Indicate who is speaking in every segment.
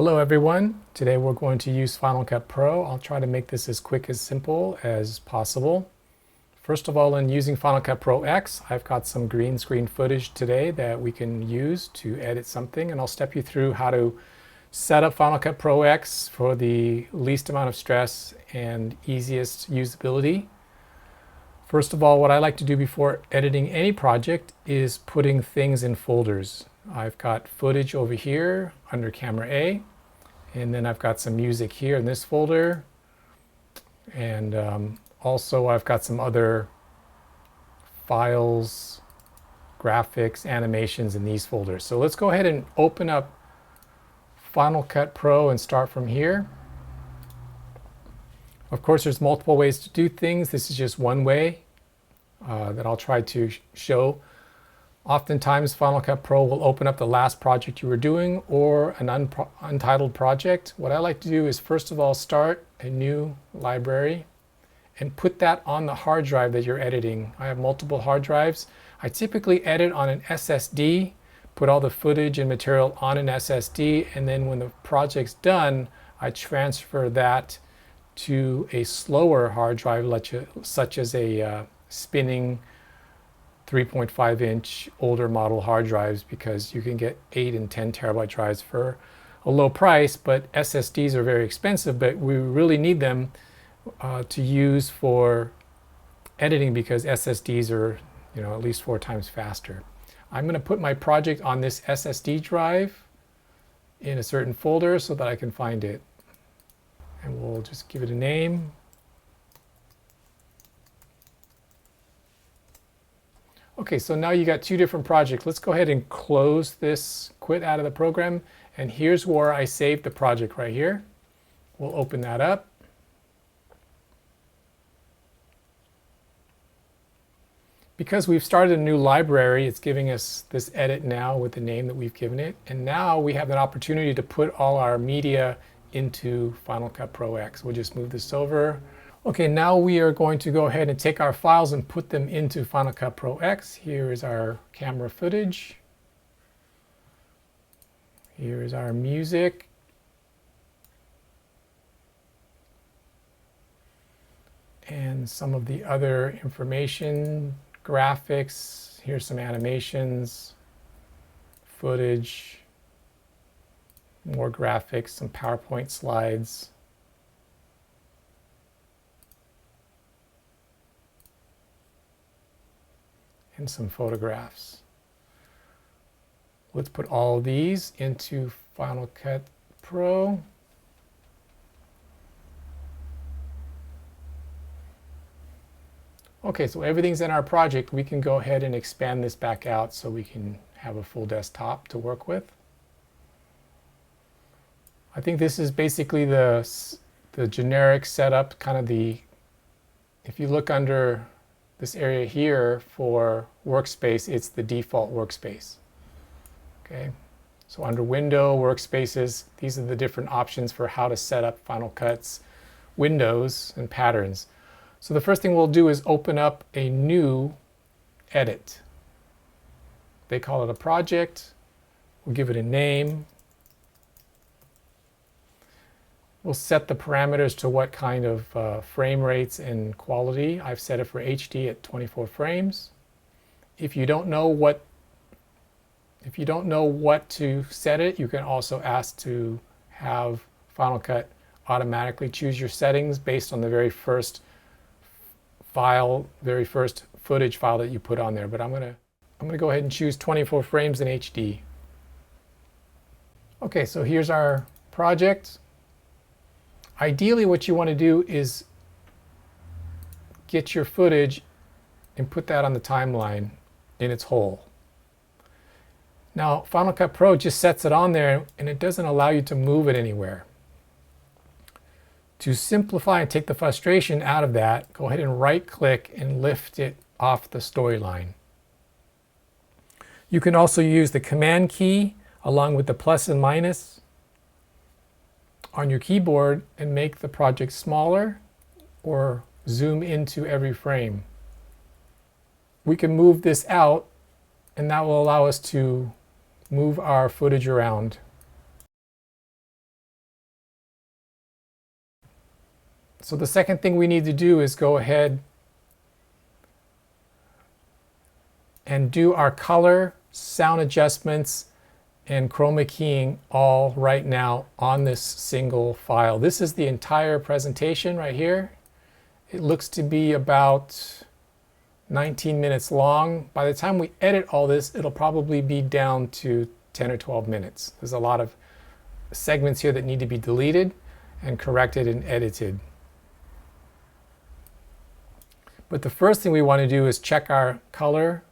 Speaker 1: Hello everyone. Today we're going to use Final Cut Pro. I'll try to make this as quick and simple as possible. First of all, in using Final Cut Pro X, I've got some green screen footage today that we can use to edit something, and I'll step you through how to set up Final Cut Pro X for the least amount of stress and easiest usability. First of all, what I like to do before editing any project is putting things in folders. I've got footage over here under camera A, and then I've got some music here in this folder, and also I've got some other files, graphics, animations in these folders. So let's go ahead and open up Final Cut Pro and start from here. Of course, there's multiple ways to do things. This is just one way that I'll try to show. Oftentimes, Final Cut Pro will open up the last project you were doing or an untitled project. What I like to do is, first of all, start a new library and put that on the hard drive that you're editing. I have multiple hard drives. I typically edit on an SSD, put all the footage and material on an SSD, and then when the project's done, I transfer that to a slower hard drive, such as a spinning 3.5-inch older model hard drives, because you can get 8 and 10 terabyte drives for a low price, but SSDs are very expensive, but we really need them to use for editing because SSDs are, at least 4 times faster. I'm going to put my project on this SSD drive in a certain folder so that I can find it. And we'll just give it a name. Okay, so now you got 2 different projects. Let's go ahead and close this, quit out of the program. And here's where I saved the project right here. We'll open that up. Because we've started a new library, it's giving us this edit now with the name that we've given it. And now we have an opportunity to put all our media into Final Cut Pro X. We'll just move this over. Okay, now we are going to go ahead and take our files and put them into Final Cut Pro X. Here is our camera footage. Here is our music. And some of the other information, graphics. Here's some animations, footage, more graphics, some PowerPoint slides. And some photographs. Let's put all these into Final Cut Pro. Okay, so everything's in our project. We can go ahead and expand this back out so we can have a full desktop to work with. I think this is basically the generic setup, kind of if you look under this area here for workspace, it's the default workspace. Okay, so under Window, Workspaces, these are the different options for how to set up Final Cut's windows and patterns. So the first thing we'll do is open up a new edit. They call it a project. We'll give it a name. We'll set the parameters to what kind of frame rates and quality. I've set it for HD at 24 frames. If you don't know what to set it, you can also ask to have Final Cut automatically choose your settings based on the very first footage file that you put on there. But I'm gonna go ahead and choose 24 frames in HD. Okay, so here's our project. Ideally, what you want to do is get your footage and put that on the timeline in its whole. Now, Final Cut Pro just sets it on there and it doesn't allow you to move it anywhere. To simplify and take the frustration out of that, go ahead and right-click and lift it off the storyline. You can also use the Command key along with the plus and minus on your keyboard and make the project smaller or zoom into every frame. We can move this out, and that will allow us to move our footage around. So the second thing we need to do is go ahead and do our color, sound adjustments, and chroma keying all right now on this single file. This is the entire presentation right here. It looks to be about 19 minutes long. By the time we edit all this, it'll probably be down to 10 or 12 minutes. There's a lot of segments here that need to be deleted and corrected and edited. But the first thing we want to do is check our color,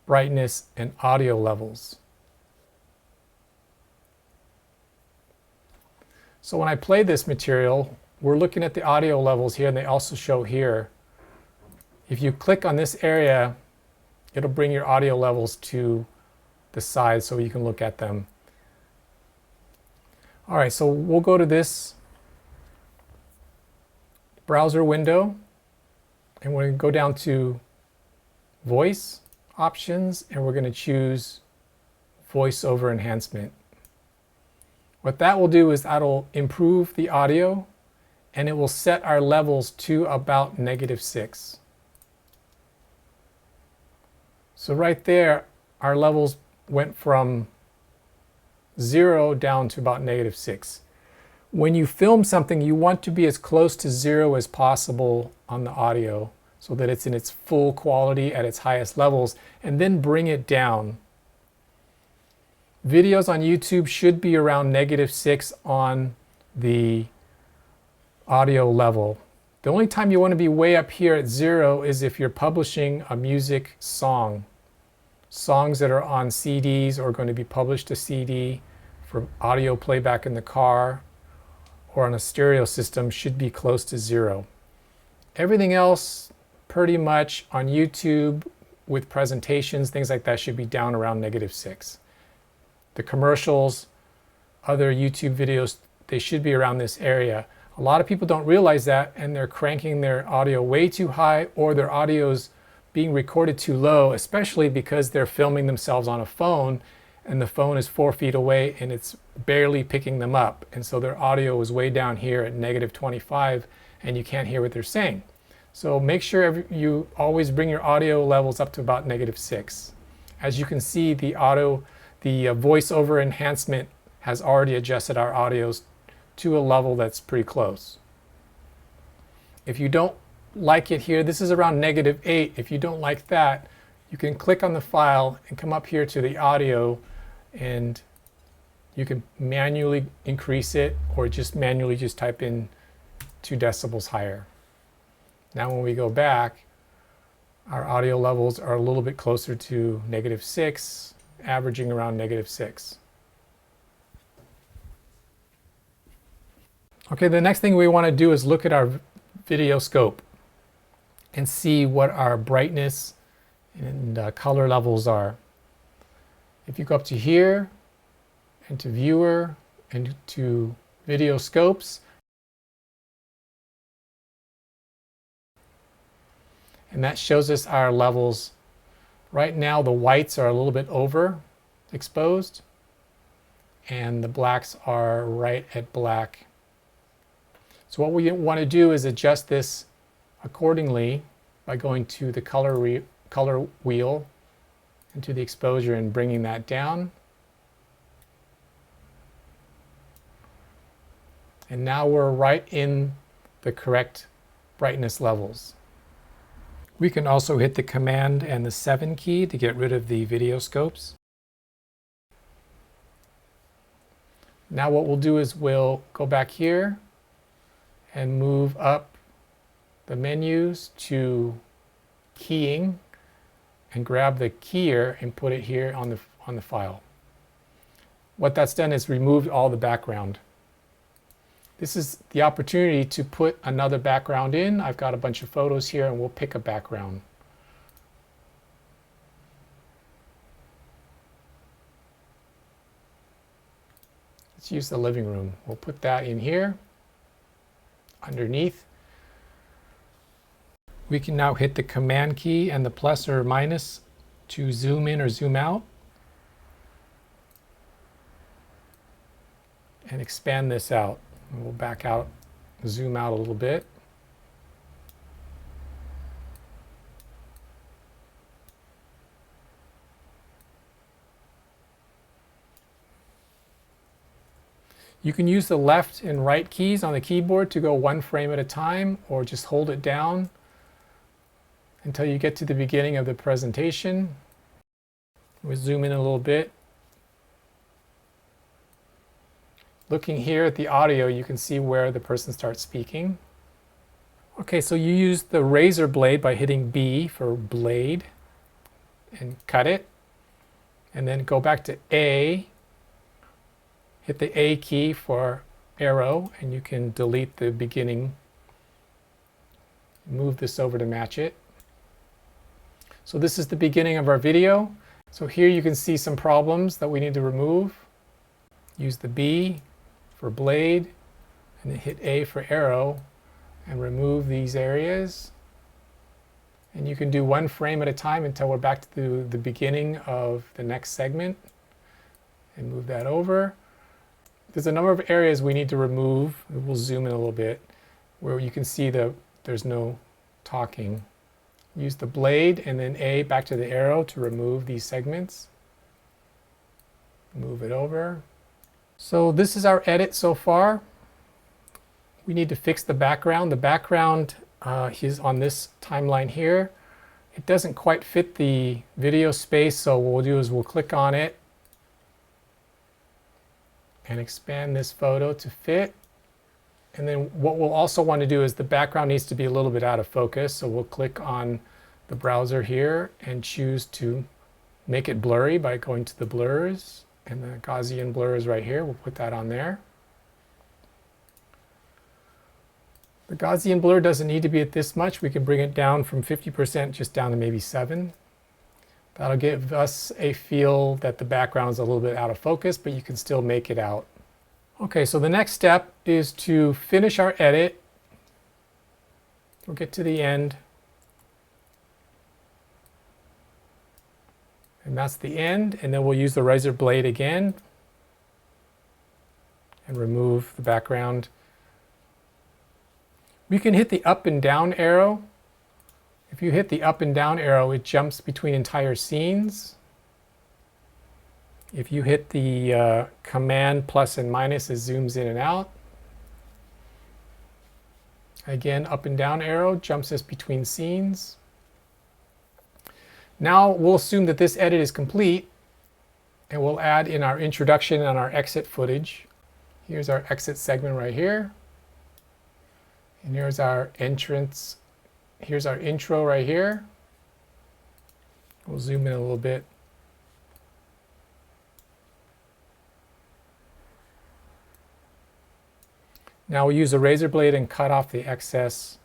Speaker 1: brightness, and audio levels. So when I play this material, we're looking at the audio levels here, and they also show here. If you click on this area, it'll bring your audio levels to the side so you can look at them. All right, so we'll go to this browser window, and we're going to go down to Voice Options, and we're going to choose Voiceover Enhancement. What that will do is that'll improve the audio, and it will set our levels to about -6. So right there, our levels went from 0 down to about -6. When you film something, you want to be as close to 0 as possible on the audio so that it's in its full quality at its highest levels, and then bring it down. Videos on YouTube should be around -6 on the audio level. The only time you want to be way up here at 0 is if you're publishing a music song. Songs that are on CDs are going to be published to CD for audio playback in the car or on a stereo system should be close to 0. Everything else pretty much on YouTube with presentations, things like that, should be down around -6. The commercials, other YouTube videos, they should be around this area. A lot of people don't realize that, and they're cranking their audio way too high, or their audio's being recorded too low, especially because they're filming themselves on a phone and the phone is 4 feet away and it's barely picking them up. And so their audio is way down here at -25 and you can't hear what they're saying. So make sure you always bring your audio levels up to about -6. As you can see, the voiceover enhancement has already adjusted our audios to a level that's pretty close. If you don't like it here, this is around -8. If you don't like that, you can click on the file and come up here to the audio, and you can manually increase it or just manually type in 2 decibels higher. Now when we go back, our audio levels are a little bit closer to -6, averaging around -6. Okay, the next thing we want to do is look at our video scope and see what our brightness and color levels are. If you go up to here and to viewer and to video scopes, and that shows us our levels. Right now the whites are a little bit over exposed and the blacks are right at black. So what we want to do is adjust this accordingly by going to the color wheel and to the exposure and bringing that down. And now we're right in the correct brightness levels. We can also hit the Command and the 7 key to get rid of the video scopes. Now what we'll do is we'll go back here and move up the menus to keying and grab the keyer and put it here on the file. What that's done is removed all the background. This is the opportunity to put another background in. I've got a bunch of photos here and we'll pick a background. Let's use the living room. We'll put that in here underneath. We can now hit the Command key and the plus or minus to zoom in or zoom out and expand this out. And we'll back out, zoom out a little bit. You can use the left and right keys on the keyboard to go one frame at a time, or just hold it down until you get to the beginning of the presentation. We'll zoom in a little bit. Looking here at the audio, you can see where the person starts speaking. Okay, so you use the Razorblade by hitting B for blade and cut it. And then go back to A, hit the A key for arrow, and you can delete the beginning. Move this over to match it. So this is the beginning of our video. So here you can see some problems that we need to remove. Use the B for blade, and then hit A for arrow, and remove these areas. And you can do one frame at a time until we're back to the beginning of the next segment, and move that over. There's a number of areas we need to remove. We'll zoom in a little bit where you can see there's no talking. Use the blade and then A back to the arrow to remove these segments. Move it over. So this is our edit so far. We need to fix the background. The background is on this timeline here. It doesn't quite fit the video space, so what we'll do is we'll click on it and expand this photo to fit. And then what we'll also want to do is the background needs to be a little bit out of focus, so we'll click on the browser here and choose to make it blurry by going to the blurs, and the Gaussian blur is right here. We'll put that on there. The Gaussian blur doesn't need to be at this much. We can bring it down from 50% just down to maybe 7. That'll give us a feel that the background is a little bit out of focus, but you can still make it out. Okay, so the next step is to finish our edit. We'll get to the end. And that's the end, and then we'll use the razor blade again and remove the background. We can hit the up and down arrow. If you hit the up and down arrow, it jumps between entire scenes. If you hit the command plus and minus, it zooms in and out. Again, up and down arrow jumps us between scenes. Now we'll assume that this edit is complete, and we'll add in our introduction and our exit footage. Here's our exit segment right here. And here's our entrance. Here's our intro right here. We'll zoom in a little bit. Now we'll use a razor blade and cut off the excess.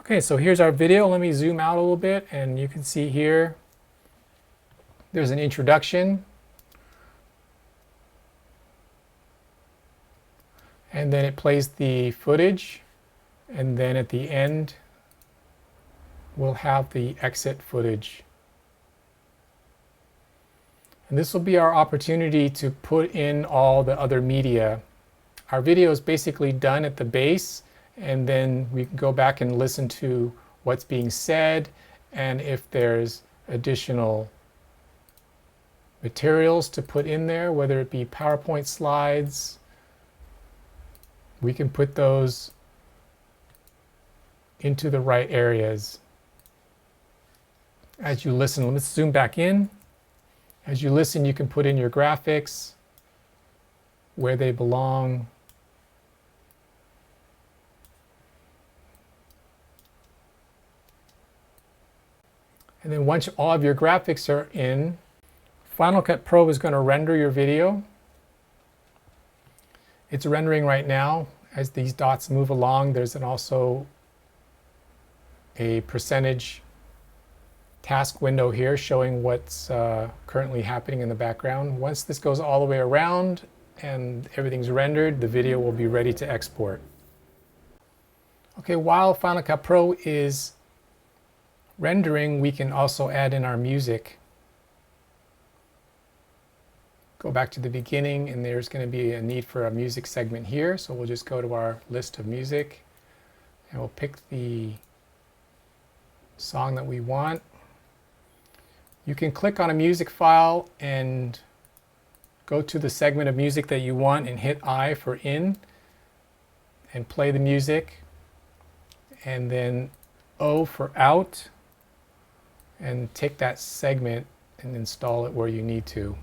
Speaker 1: Okay, so here's our video. Let me zoom out a little bit, and you can see here there's an introduction, and then it plays the footage, and then at the end we'll have the exit footage. And this will be our opportunity to put in all the other media. Our video is basically done at the base, and then we can go back and listen to what's being said, and if there's additional materials to put in there, whether it be PowerPoint slides, we can put those into the right areas. As you listen, let's zoom back in. As you listen, you can put in your graphics, where they belong. And then once all of your graphics are in, Final Cut Pro is going to render your video. It's rendering right now. As these dots move along, there's also a percentage task window here showing what's currently happening in the background. Once this goes all the way around and everything's rendered, the video will be ready to export. Okay, while Final Cut Pro is rendering, we can also add in our music. Go back to the beginning, and there's going to be a need for a music segment here, so we'll just go to our list of music, and we'll pick the song that we want. You can click on a music file and go to the segment of music that you want and hit I for in and play the music, and then O for out, and take that segment and install it where you need to.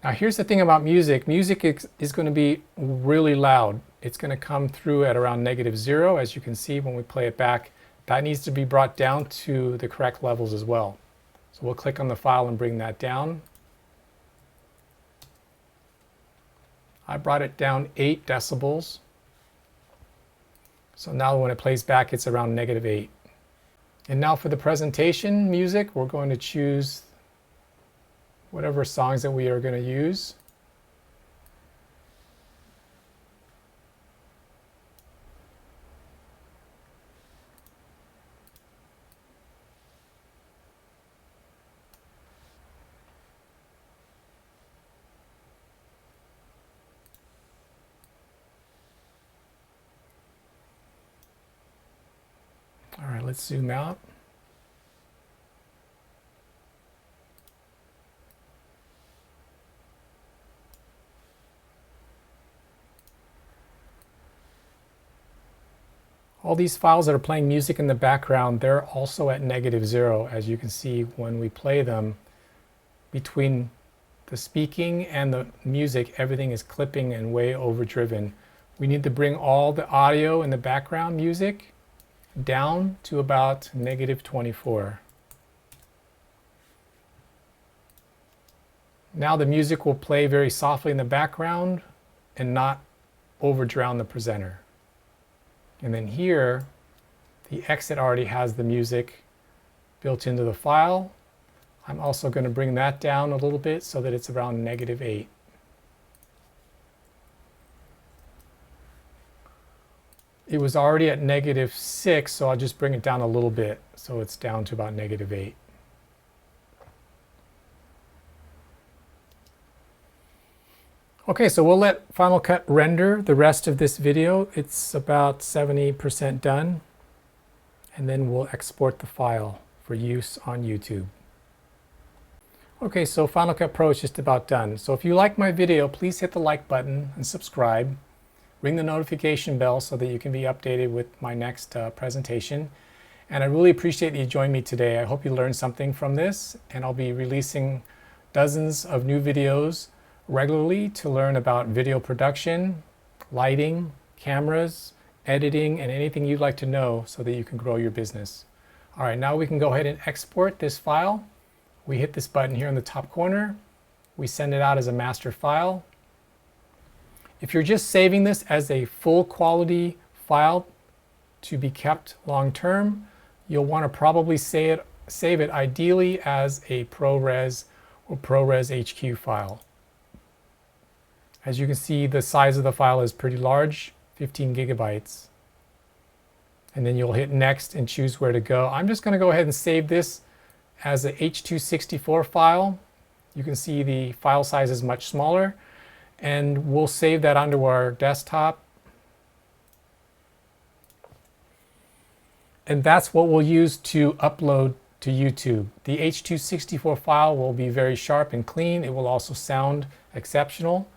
Speaker 1: Now here's the thing about music. Music is going to be really loud. It's going to come through at around -0, as you can see when we play it back. That needs to be brought down to the correct levels as well. So we'll click on the file and bring that down. I brought it down 8 decibels. So now when it plays back, it's around -8. And now for the presentation music, we're going to choose whatever songs that we are going to use. All right, let's zoom out. All these files that are playing music in the background, they're also at -0, as you can see when we play them. Between the speaking and the music, everything is clipping and way overdriven. We need to bring all the audio and the background music down to about -24. Now the music will play very softly in the background and not overdrown the presenter. And then here, the exit already has the music built into the file. I'm also going to bring that down a little bit so that it's around -8. It was already at -6, so I'll just bring it down a little bit so it's down to about -8. Okay, so we'll let Final Cut render the rest of this video. It's about 70% done, and then we'll export the file for use on YouTube. Okay, so Final Cut Pro is just about done. So if you like my video, please hit the like button and subscribe. Ring the notification bell so that you can be updated with my next presentation. And I really appreciate that you joined me today. I hope you learned something from this, and I'll be releasing dozens of new videos regularly to learn about video production, lighting, cameras, editing, and anything you'd like to know so that you can grow your business. All right, now we can go ahead and export this file. We hit this button here in the top corner. We send it out as a master file. If you're just saving this as a full quality file to be kept long term, you'll want to probably save it ideally as a ProRes or ProRes HQ file. As you can see, the size of the file is pretty large, 15 gigabytes. And then you'll hit next and choose where to go. I'm just going to go ahead and save this as a H.264 file. You can see the file size is much smaller, and we'll save that onto our desktop. And that's what we'll use to upload to YouTube. The H.264 file will be very sharp and clean. It will also sound exceptional,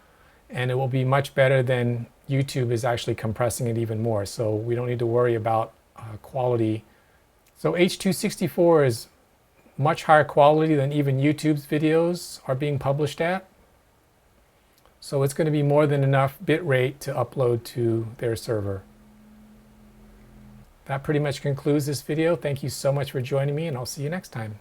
Speaker 1: and it will be much better than YouTube is actually compressing it even more. So we don't need to worry about quality. So H.264 is much higher quality than even YouTube's videos are being published at. So it's going to be more than enough bit rate to upload to their server. That pretty much concludes this video. Thank you so much for joining me, and I'll see you next time.